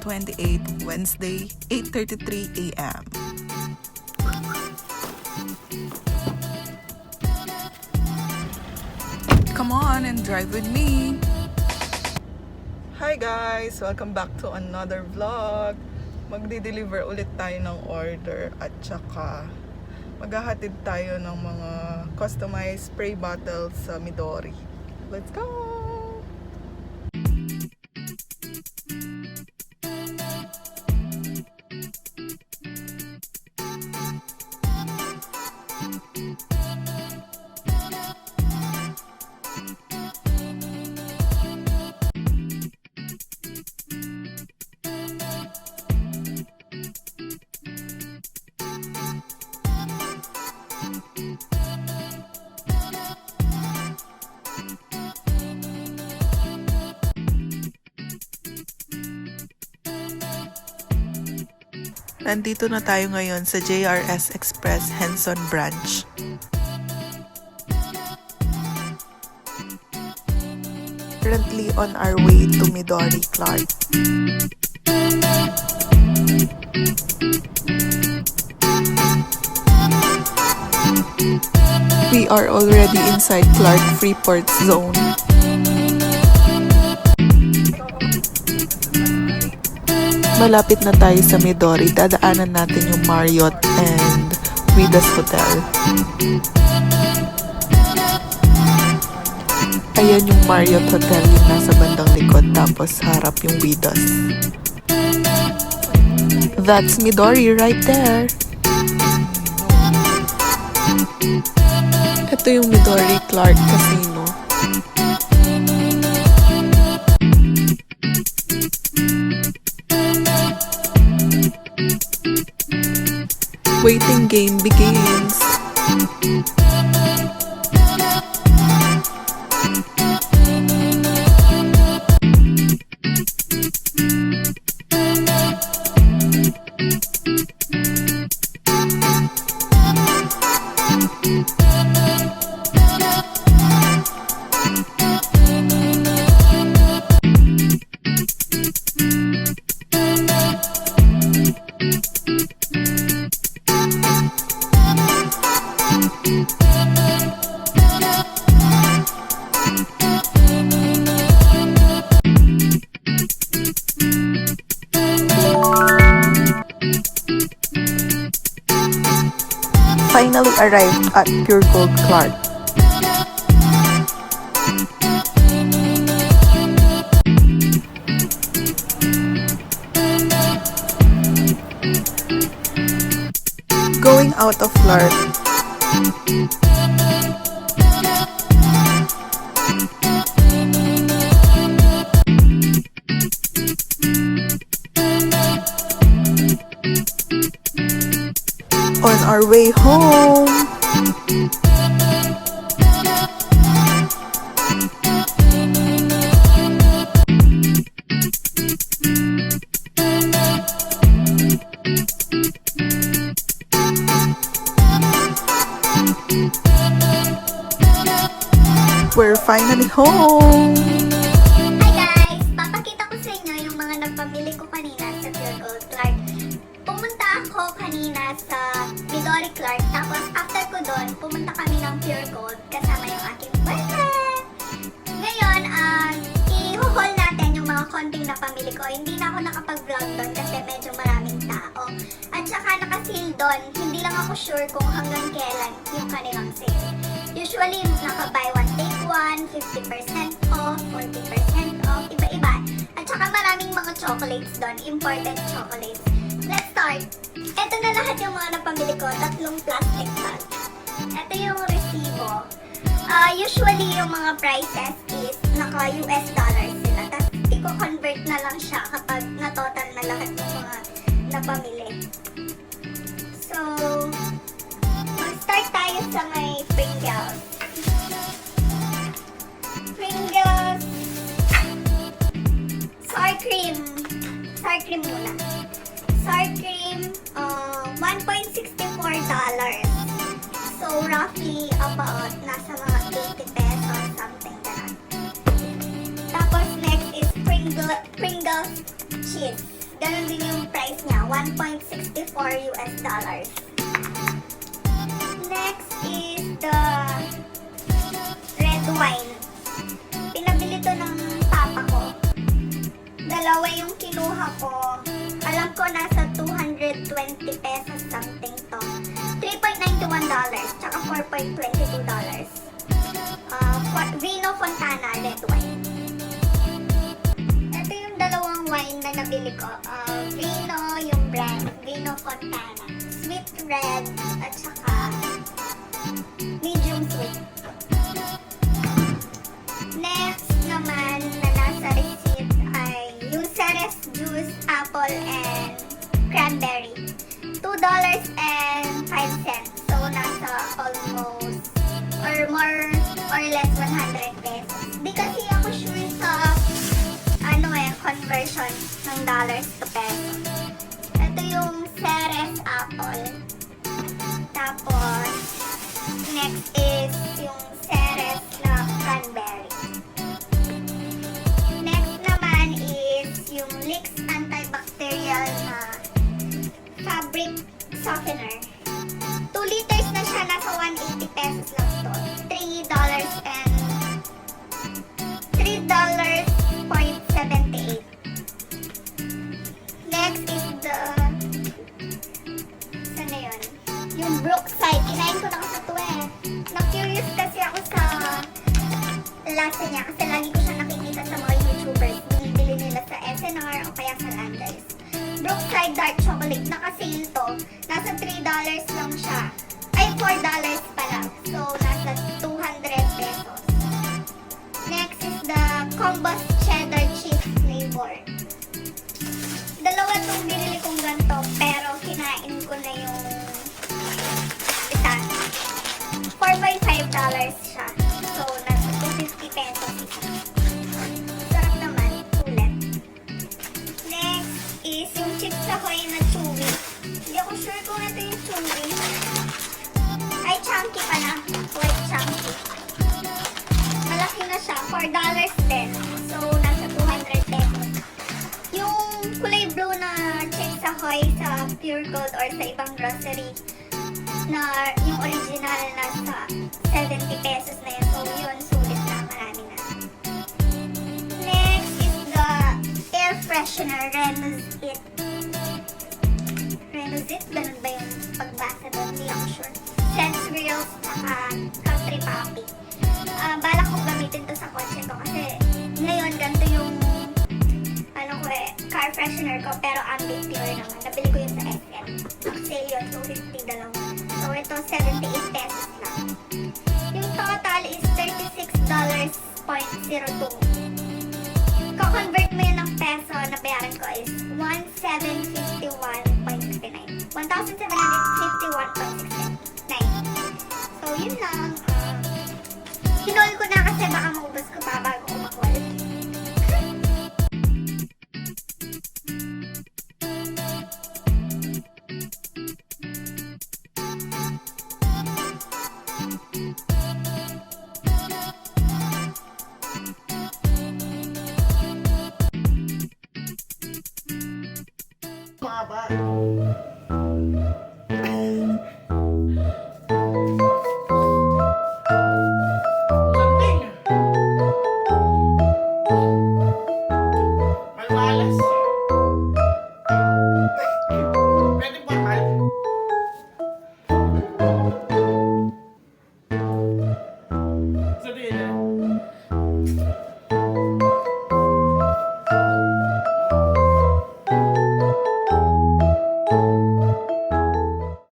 2028, Wednesday, 8:33 a.m. Come on and drive with me! Hi guys! Welcome back to another vlog. Magdi-deliver ulit tayo ng order at saka maghahatid tayo ng mga customized spray bottles sa Midori. Let's go! Nandito na tayo ngayon sa JRS Express Henson Branch. Currently on our way to Midori Clark. We are already inside Clark Freeport Zone. Malapit na tayo sa Midori. Dadaanan natin yung Marriott and Widas Hotel. Ayan yung Marriott Hotel, yung nasa bandang likod, tapos harap yung Widas. That's Midori right there. Ito yung Midori Clark Casino. Waiting game begins. Finally arrived at PUREGOLD CLARK. Going out of Clark. On our way home. We're finally home. Hi guys! Papakita ko sa inyo yung mga nagpamili ko kanina sa PUREGOLD CLARK. Pumunta ako kanina sa Midori Clark, tapos after ko doon, pumunta kami ng PUREGOLD kasama yung aking boyfriend. Ngayon, i-haul natin yung mga konting napamili ko. Hindi na ako nakapag-vlog doon kasi medyo maraming tao. At saka naka-sale doon. Hindi lang ako sure kung hanggang kailan yung kanilang sale. Usually, naka-buy one take one, 50% off, 40% off, iba-iba. At saka maraming mga chocolates doon, imported chocolates. Let's start! Ito na lahat yung mga napamili ko, 3 plastic bag. Ito yung resibo. Usually, yung mga prices is naka-US dollars sila. Tapos, i-convert na lang siya kapag na-total na lahat ng mga napamili. So, mag-start tayo sa may Pringles. Pringles. Sour cream. Sour cream muna. Sour cream, $1.64. So, roughly about nasa mga 80 pesos, something ganun. Tapos, next is Pringles cheese. Ganun din yung price niya, 1.64 US dollars. Next is the red wine. Pinabili to ng papa ko. Dalawa yung kinuha ko. Alam ko nasa 220 pesos something to. $3.91 tsaka $4.22. Vino Fontana red wine. Ito yung dalawang wine na nabili ko. Vino yung brand, Vino Fontana. Sweet red at saka medium sweet. Next naman na nasa receipt ay yung Ceres juice, apple and cranberry. $2.05. So nasa almost or more or less 100 pesos. Di kasi ako sure sa conversion ng dollars to pesos. Ito yung Ceres apple. Tapos next is yung Ceres na cranberry. Next naman is yung Lix antibacterial na fabric softener. 2 liters na siya, nasa 180 pesos lang to. $3.78. Next is the saan na yun? Yung Brookside. Kinain ko na kasi ito eh. Na-curious kasi ako sa lasa niya kasi lagi ko siya nakikita sa mga YouTubers. Binibili nila sa SNR o kaya sa Landers. Brookside Dark Chocolate. Naka-sale to. Nasa $3 lang siya. Ay, $4 pala. So, nasa 200 pesos. Next is the Combos Cheddar Cheese flavor. Dalawa itong binili kong ganito, pero kinain ko na yung isa. $4.5 siya. So, nasa 250 pesos isa. Sarap naman. Ulit. Next is yung Chips Ahoy na chewy. Hindi ako sure kung ito yung chewy. Ay, chunky pala. White chunky. Malaki na siya. $4 din. So, nasa 200 pesos. Yung kulay blue na Chips Ahoy sa Pure Gold or sa ibang grocery na yung original nasa 70 pesos na yun. So, yun. Sulit na. Marami na. Next is the air freshener Renuzit. Renuzit? Ganun ba yung pagbasa doon? Hindi ako sure. Sense Grills tsaka Country Papi. Balak kong gamitin to sa kotse ko kasi ngayon ganito yung car freshener ko pero ambient pure naman. Nabili ko yun sa SM. Sale yun, $250 dalawa. So ito 78 pesos lang. Yung total is $36.02. Ko-convert mo yun ng peso na bayaran ko is 1,751.69. 1,751.69. So yun lang.